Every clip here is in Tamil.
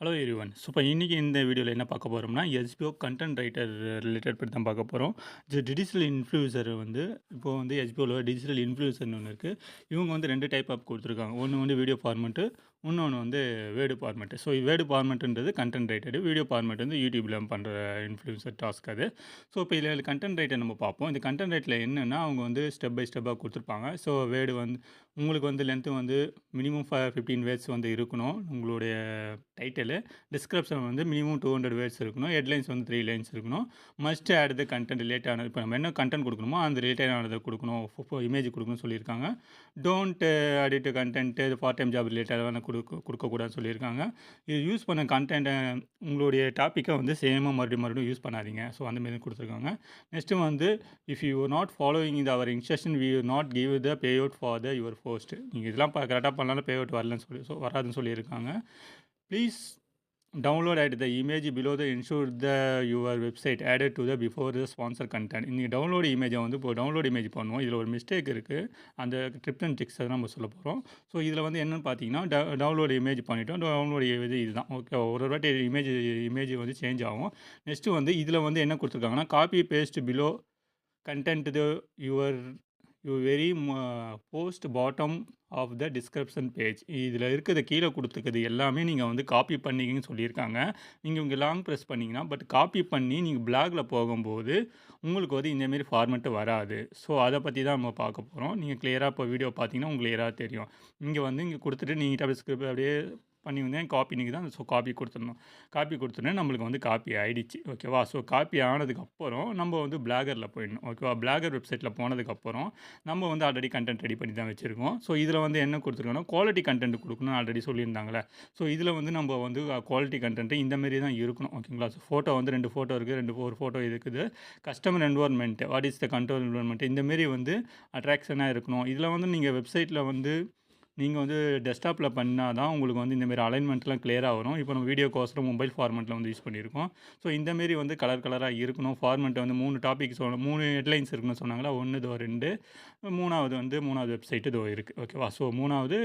Hello everyone. ஸோ இப்போ இன்னைக்கு இந்த வீடியோவில் என்ன பார்க்க போகிறோம்னா, எஸ்பிஓ கண்டென்ட் ரைட்டர் ரிலேட்டட் பற்றி தான் பார்க்க போகிறோம். டிஜிட்டல் இன்ஃப்ளூயன்சர் வந்து இப்போ வந்து எஸ்பிஓவில் டிஜிட்டல் இன்ஃப்ளூயன்சர்னு ஒன்று இருக்குது. இவங்க வந்து 2 டைப் ஆப் கொடுத்துருக்காங்க. ஒன்று வந்து வீடியோ ஃபார்மெட்டு, இன்னொன்று வந்து வேர்டு ஃபார்மெட்டு. ஸோ வேர்டு ஃபார்மெட்டுன்றது கண்டென்ட் ரைட்டரு, வீடியோ ஃபார்மெட் வந்து யூடியூப்பில் பண்ணுற இன்ஃப்ளூயன்சர் டாஸ்க் அது. ஸோ இப்போ இதில் கண்டென்ட் ரைட்டர் நம்ம பார்ப்போம். இந்த கண்டென்ட் ரைட்டில் என்னென்னா அவங்க வந்து ஸ்டெப் பை ஸ்டெப்பாக கொடுத்துருப்பாங்க. ஸோ வேர்டு வந்து உங்களுக்கு வந்து லென்த்து வந்து மினிமம் 15 வேர்ட்ஸ் வந்து இருக்கணும். உங்களுடைய டைட்டிலு டிஸ்கிரிப்ஷன் வந்து மினிமம் 200 வேர்ட்ஸ் இருக்கணும். ஹெட்லைன்ஸ் வந்து 3 லைன்ஸ் இருக்கணும். மஸ்ட் ஆட் த கண்டென்ட் ரிலேட்டான இப்போ நம்ம என்ன கண்டென்ட் கொடுக்கணுமோ அந்த ரிலேட்டடானதை கொடுக்கணும். இமேஜ் கொடுக்கணும்னு சொல்லியிருக்காங்க. Don't edit content part time job ரிலேட்டடான கொடுக்கக்கூடாதுன்னு சொல்லியிருக்காங்க. இது யூஸ் பண்ண கண்டென்ட்டை உங்களுடைய டாப்பிக்கை வந்து சேமாக மறுபடியும் யூஸ் பண்ணாதீங்க. ஸோ அந்தமாரி கொடுத்துருக்காங்க. நெக்ஸ்ட்டு வந்து இஃப் யூ நாட் ஃபாலோயிங் இந்த our instruction we not give the pay out for the your post. நீங்கள் இதெல்லாம் கரெக்டாக பண்ணாலும் பே அவுட் வரலன்னு வராதுன்னு சொல்லியிருக்காங்க. Please download at the image below the ensure the your website added to the before the sponsor content. நீங்கள் டவுன்லோட் இமேஜை வந்து இப்போ டவுன்லோட் இமேஜ் பண்ணுவோம். இதில் ஒரு மிஸ்டேக் இருக்குது. அந்த டிப்ஸ் அண்ட் ட்ரிக்ஸ் தான் நம்ம சொல்ல போகிறோம். ஸோ இதில் வந்து என்னென்னு பார்த்தீங்கன்னா டவுன்லோட் இமேஜ் பண்ணிவிட்டோம். டவுன்லோட் இமேஜ் இதுதான். ஓகே, ஒரு வாட்டி இமேஜ் வந்து சேஞ்ச் ஆகும். நெக்ஸ்ட்டு வந்து இதில் வந்து என்ன கொடுத்துருக்காங்கன்னா copy paste below content the your you very post bottom of the description page. இதில் இருக்கிறத கீழே கொடுத்துருக்குது எல்லாமே நீங்கள் வந்து காப்பி பண்ணிங்கன்னு சொல்லியிருக்காங்க. நீங்கள் இங்கே லாங் ப்ரெஸ் பண்ணிங்கன்னா காப்பி பண்ணி நீங்கள் பிளாகில் போகும்போது உங்களுக்கு வந்து இந்தமாரி ஃபார்மெட்டு வராது. ஸோ அதை பற்றி தான் நம்ம பார்க்க போகிறோம். நீங்கள் கிளியராக இப்போ வீடியோ பார்த்தீங்கன்னா உங்களுக்கு கிளியராக தெரியும். இங்கே வந்து இங்கே கொடுத்துட்டு நீட்டாக ஸ்கிரிப்ட் அப்படியே பண்ணி வந்தேன் காப்பி நீங்கள் தான். ஸோ காப்பி கொடுத்துடணும். காப்பி கொடுத்தோன்னே நம்மளுக்கு வந்து காப்பி ஆகிடுச்சு. ஓகேவா? ஸோ காப்பி ஆனதுக்கப்புறம் நம்ம வந்து பிளாகரில் போயிடணும். ஓகேவா? பிளாகர் வெப்சைட்டில் போனதுக்கப்புறம் நம்ம வந்து ஆல்ரெடி கண்டென்ட் ரெடி பண்ணி தான் வச்சுருக்கோம். ஸோ இதில் வந்து என்ன கொடுத்துருக்கோன்னா குவாலிட்டி கண்டென்ட் கொடுக்கணும்னு ஆல்ரெடி சொல்லியிருந்தாங்களே. ஸோ இதில் வந்து நம்ம வந்து குவாலிட்டி கண்டென்ட்டு இந்தமாரி தான் இருக்கணும். ஓகேங்களா? ஸோ ஃபோட்டோ வந்து 2 ஃபோட்டோ இருக்குது. ஒரு ஃபோட்டோ இருக்குது. Customer environment what is the control environment இந்தமாரி வந்து அட்ராக்ஷனாக இருக்கணும். இதில் வந்து நீங்கள் வெப்சைட்டில் வந்து நீங்கள் வந்து டெஸ்க்டாப்பில் பண்ணால் தான் உங்களுக்கு வந்து இந்தமாரி அலைன்மெண்ட்லாம் கிளியராக வரும். இப்போ நம்ம வீடியோக்கோசரம் மொபைல் ஃபார்மெட்டில் வந்து யூஸ் பண்ணியிருக்கோம். ஸோ இந்தமாரி வந்து கலராக இருக்கணும். ஃபார்மெட் வந்து 3 டாபிக் 3 ஹெட்லைன்ஸ் இருக்குன்னு சொன்னாங்களா. 1 இதோ 2 3வது வந்து 3வது வெப்சைட் இதோ இருக்குது. ஓகேவா? ஸோ 3வது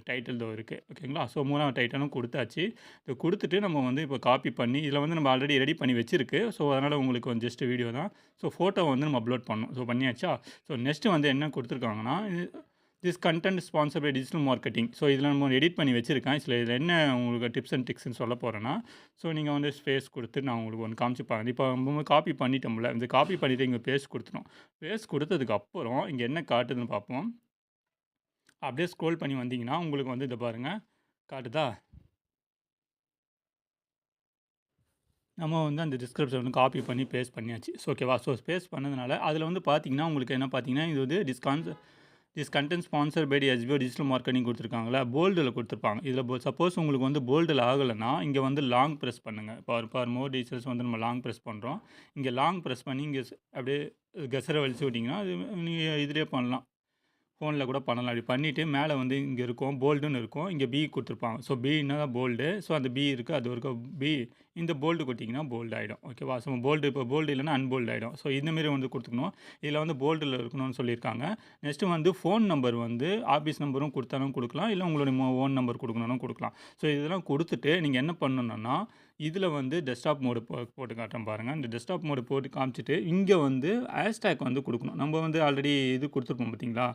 டைட்டில் இதோ இருக்குது. ஓகேங்களா? ஸோ 3வது டைட்டிலும் கொடுத்தாச்சு. இதை கொடுத்துட்டு நம்ம வந்து இப்போ காப்பி பண்ணி இதில் வந்து நம்ம ஆல்ரெடி ரெடி பண்ணி வச்சிருக்கு. ஸோ அதனால் உங்களுக்கு வந்து ஜஸ்ட் வீடியோ தான். ஸோ ஃபோட்டோ வந்து நம்ம அப்லோட் பண்ணணும். ஸோ பண்ணியாச்சா? ஸோ நெக்ஸ்ட்டு வந்து என்ன கொடுத்துருக்காங்கன்னா this content sponsor by digital marketing. So இதில் நம்ம எடிட் பண்ணி வச்சுருக்கேன். இதில் என்ன உங்களுக்கு டிப்ஸ் அண்ட் ட்ரிக்ஸ்ன்னு சொல்ல போகிறேன்னா, ஸோ நீங்கள் வந்து ஸ்பேஸ் கொடுத்து நான் உங்களுக்கு ஒன்று காமிச்சுப்பாங்க. இப்போ நம்ம காப்பி பண்ணிட்டோம்ல, இந்த காப்பி பண்ணிவிட்டு இங்கே பேஸ்ட் கொடுத்துட்டோம். பேஸ்ட் கொடுத்ததுக்கப்புறம் இங்கே என்ன காட்டுதுன்னு பார்ப்போம். அப்படியே ஸ்க்ரோல் பண்ணி வந்தீங்கன்னா உங்களுக்கு வந்து இதை பாருங்கள் காட்டுதா. நம்ம வந்து அந்த டிஸ்கிரிப்ஷன் வந்து காப்பி பண்ணி பேஸ்ட் பண்ணியாச்சு. ஸோ ஓகேவா? ஸோ பேஸ்ட் பண்ணதுனால அதில் வந்து பார்த்தீங்கன்னா உங்களுக்கு என்ன பார்த்தீங்கன்னா இது வந்து this content sponsor by SEO digital marketing கொடுத்துருக்காங்களா, போல்டில் கொடுத்துருப்பாங்க. இதில் சப்போஸ் உங்களுக்கு வந்து போல்டில் ஆகலைன்னா இங்கே வந்து லாங் ப்ரெஸ் பண்ணுங்கள். ஃபார் மோர் டீட்டெயில்ஸ் வந்து நம்ம லாங் ப்ரெஸ் பண்ணுறோம். இங்கே லாங் ப்ரெஸ் பண்ணி இங்கே அப்படியே கெசரை வலிச்சு விட்டிங்கன்னா அது நீங்கள் இதிலே பண்ணலாம். ஃபோனில் கூட பண்ணலாம். அப்படி பண்ணிவிட்டு மேலே வந்து இங்கே இருக்கும் போல்டுன்னு இருக்கும். இங்கே பி கொடுத்துருப்பாங்க. ஸோ பின்னா தான் போல்டு. ஸோ அந்த பி இருக்குது, அது ஒரு பி. இந்த போல்டு கொடுத்திங்கன்னா போல்டு ஆகிடும். ஓகேவா? ஸோ போல்டு இப்போ போல்டு இல்லைன்னா அன்போல்டு ஆகிடும். ஸோ இந்தமாரி வந்து கொடுத்துக்கணும். இதில் வந்து போல்டில் இருக்கணும்னு சொல்லியிருக்காங்க. நெக்ஸ்ட்டு வந்து ஃபோன் நம்பர் வந்து ஆஃபீஸ் நம்பரும் கொடுத்தாலும் கொடுக்கலாம், இல்லை உங்களுடைய ஓன் நம்பர் கொடுக்கணும்னு கொடுக்கலாம். ஸோ இதெல்லாம் கொடுத்துட்டு நீங்கள் என்ன பண்ணணுன்னா இதில் வந்து டெஸ்க்டாப் மோடு போட்டு காட்டுறேன் பாருங்கள். இந்த டெஸ்க்டாப் மோடு போட்டு காமிச்சிட்டு இங்கே வந்து ஹேஷ்டேக் வந்து கொடுக்கணும். நம்ம வந்து ஆல்ரெடி இது கொடுத்துருப்போம் பார்த்தீங்களா,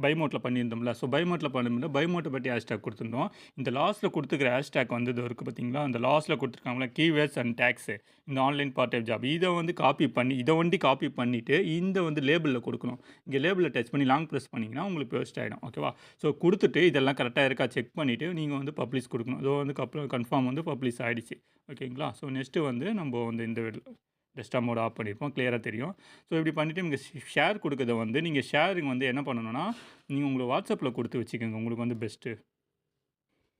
பை மோட்டில் பண்ணியிருந்தோம்ல. ஸோ பை மோட்டில் பண்ணும்போது பை மோட்டை பற்றி ஹேஷ்டேக் கொடுத்துருந்தோம். இந்த லாஸ்ட்டில் கொடுத்துக்கிற ஹேஷ்டேக் வந்து இது இருக்குது பார்த்தீங்களா, அந்த லாஸ்ட்டில் கொடுத்துருக்காங்களா கீவேர்ட்ஸ் அண்ட் டேக்ஸு இந்த ஆன்லைன் பார்ட் டைம் ஜாப் இதை வந்து காப்பி பண்ணி காப்பி பண்ணிவிட்டு இந்த வந்து லேபிளில் கொடுக்கணும். இங்கே லேபிளில் டச் பண்ணி லாங் ப்ரெஸ் பண்ணிங்கன்னா உங்களுக்கு பேஸ்ட் ஆகிடும். ஓகேவா? ஸோ கொடுத்துட்டு இதெல்லாம் கரெக்டாக இருக்கா செக் பண்ணிவிட்டு நீங்கள் வந்து பப்ளிஷ் கொடுக்கணும். இதோ வந்து கன்ஃபார்ம் வந்து பப்ளிஷ் ஆகிடுச்சு. ஓகேங்களா? ஸோ நெக்ஸ்ட்டு வந்து நம்ம வந்து இந்த டெஸ்க்டாப் மோட் ஆஃப் பண்ணியிருப்போம். கிளியராக தெரியும். ஸோ இப்படி பண்ணிவிட்டு நீங்கள் ஷேர் கொடுக்கறத வந்து நீங்கள் ஷேரிங் வந்து என்ன பண்ணணும்னா நீங்கள் உங்களை வாட்ஸ்அப்பில் கொடுத்து வச்சுக்கோங்க. உங்களுக்கு வந்து பெஸ்ட்டு.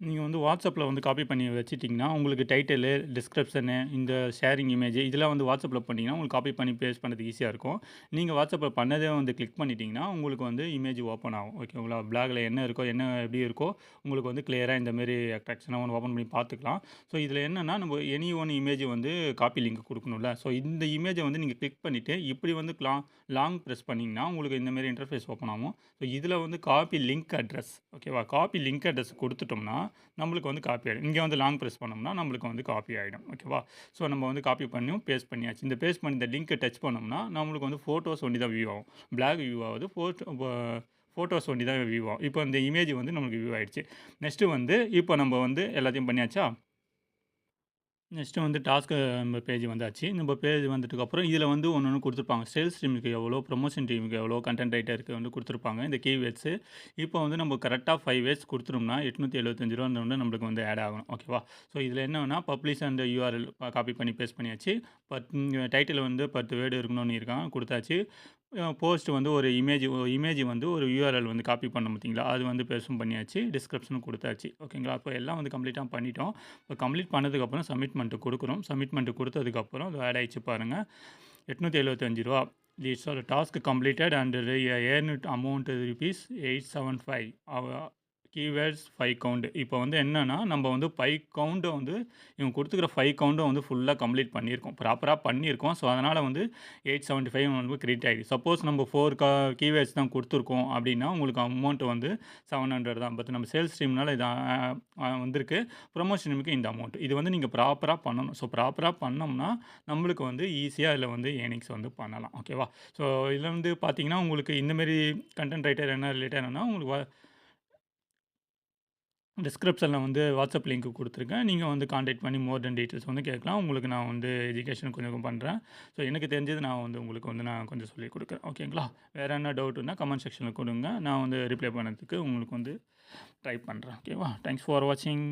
நீங்கள் வந்து வாட்ஸ்அப்பில் வந்து காப்பி பண்ணி வச்சுட்டிங்கன்னா உங்களுக்கு டைட்டிலு, டிஸ்கிரிப்ஷனு, இந்த ஷேரிங் இமேஜ் இதெல்லாம் வந்து வாட்ஸ்அப்பில் பண்ணிங்கன்னா உங்களுக்கு காப்பி பண்ணி பேஸ்ட் பண்ணுறதுக்கு ஈஸியாக இருக்கும். நீங்கள் வாட்ஸ்அப்பில் பண்ணதே வந்து கிளிக் பண்ணிட்டீங்கன்னா உங்களுக்கு வந்து இமேஜ் ஓப்பன் ஆகும். ஓகேங்களா? பிளாகில் என்ன இருக்கோ, என்ன எப்படி இருக்கோ உங்களுக்கு வந்து கிளியராக இந்தமாரி அட்ராக்ஷனாக ஒன்று ஓப்பன் பண்ணி பார்த்துக்கலாம். ஸோ இதில் என்னென்னா நம்ம எனி ஒன் இமேஜ் வந்து காப்பி லிங்க் கொடுக்கணும்ல. ஸோ இந்த இமேஜை வந்து நீங்கள் கிளிக் பண்ணிவிட்டு இப்படி வந்து லாங் ப்ரெஸ் பண்ணிங்கன்னா உங்களுக்கு இந்தமாரி இன்டர்ஃபேஸ் ஓப்பன் ஆகும். ஸோ இதில் வந்து காப்பி லிங்க் அட்ரஸ். ஓகேவா? காப்பி லிங்க் அட்ரஸ் கொடுத்துட்டோம்னா நம்மளுக்கு வந்து காப்பி ஆகிடும். இங்கே வந்து லாங் ப்ரெஸ் பண்ணோம்னா நம்மளுக்கு வந்து காப்பி ஆகிடும். ஓகேவா? ஸோ நம்ம வந்து காப்பி பண்ணியும் பேஸ்ட் பண்ணியாச்சு. இந்த பேஸ்ட் பண்ணி இந்த லிங்க்கை டச் பண்ணோம்னா நம்மளுக்கு வந்து ஃபோட்டோஸ் ஒண்டி தான் வியூ ஆகும். பிளாக் வியூ ஆகுது. ஃபோட்டோஸ் ஒண்டி தான் வியூ ஆகும். இப்போ இந்த இமேஜ் வந்து நம்மளுக்கு வியூ ஆயிடுச்சு. நெக்ஸ்ட்டு வந்து இப்போ நம்ம வந்து எல்லாத்தையும் பண்ணியாச்சா? நெக்ஸ்ட்டு வந்து டாஸ்க்கு நம்ம பேஜ் வந்தாச்சு. நம்ம பேஜ் வந்ததுக்கப்புறம் இதில் வந்து ஒன்று ஒன்று கொடுத்துருப்பாங்க. சேல்ஸ் டீமுக்கு எவ்வளோ, ப்ரொமோஷன் டீமுக்கு எவ்வளோ, கண்டென்ட் ரைட்டருக்கு வந்து கொடுத்துருப்பாங்க இந்த கீவேர்ட்ஸு. இப்போ வந்து நம்ம கரெக்டாக 5 வேர்ட்ஸ் கொடுத்துட்டோம்னா ரூ. 875 வந்து நம்மளுக்கு வந்து ஆட் ஆகணும். ஓகேவா? ஸோ இதில் என்னன்னா பப்ளிஷ் அண்ட் யூஆர்எல் காப்பி பண்ணி பேஸ்ட் பண்ணியாச்சு. டைட்டில் வந்து 10 வேர்டு இருக்கணும்னு இருக்கான் கொடுத்தாச்சு. போஸ்ட் வந்து ஒரு இமேஜ் வந்து ஒரு யூஆர்எல் வந்து காப்பி பண்ணோம் பார்த்தீங்களா? அது வந்து பேஸ்டும் பண்ணியாச்சு. டிஸ்கிரிப்ஷனும் கொடுத்தாச்சு. ஓகேங்களா? இப்போ எல்லாம் வந்து கம்ப்ளீட்டாக பண்ணிட்டோம். இப்போ கம்ப்ளீட் பண்ணதுக்கப்புறம் சப்மிட்மெண்ட் கொடுக்குறோம். சப்மிட்மெண்ட் கொடுத்ததுக்கப்புறம் அது ஆட் ஆயிடுச்சு பாருங்கள். ரூ. 875 it's all task completed and earned amount ₹875 keywords 5 count. இப்போ வந்து என்னன்னா நம்ம வந்து 5 கவுண்டை வந்து இவங்க கொடுத்துக்கிற 5 கவுண்டை வந்து ஃபுல்லாக கம்ப்ளீட் பண்ணியிருக்கோம். ப்ராப்பராக பண்ணியிருக்கோம். ஸோ அதனால் வந்து 875 வந்து கிரெடிட் ஆகிடுது. சப்போஸ் நம்ம 4 கீவேர்ட்ஸ் தான் கொடுத்துருக்கோம் அப்படின்னா உங்களுக்கு அமௌண்ட் வந்து 700 தான். பட் நம்ம சேல்ஸ் டீம்னால இது வந்திருக்கு. ப்ரொமோஷன் டீமுக்கு இந்த அமௌண்ட். இது வந்து நீங்கள் ப்ராப்பராக பண்ணணும். ஸோ ப்ராப்பராக பண்ணோம்னா நம்மளுக்கு வந்து ஈஸியாக இதில் வந்து ஏர்னிங்ஸ் வந்து பண்ணலாம். ஓகேவா? ஸோ இதில் வந்து பார்த்தீங்கன்னா உங்களுக்கு இந்தமாரி கண்டென்ட் ரைட்டர் என்ன ரிலேட்டட்னா உங்களுக்கு டிஸ்கிரிப்ஷனில் வந்து வாட்ஸ்அப் லிங்க் கொடுத்துருக்கேன். நீங்கள் வந்து கான்டாக்ட் பண்ணி மோர் தென் டீட்டெயில்ஸ் வந்து கேட்கலாம். உங்களுக்கு நான் வந்து எஜுகேஷன் கொஞ்சம் பண்ணுறேன். ஸோ எனக்கு தெரிஞ்சது நான் வந்து உங்களுக்கு வந்து நான் கொஞ்சம் சொல்லிக் கொடுக்குறேன். ஓகேங்களா? வேறு என்ன டவுட் இருந்தால் கமெண்ட் செக்ஷனில் கொடுங்க. நான் வந்து ரிப்ளை பண்ணதுக்கு உங்களுக்கு வந்து ட்ரை பண்ணுறேன். ஓகேவா? தேங்க்ஸ் ஃபார் வாட்சிங்.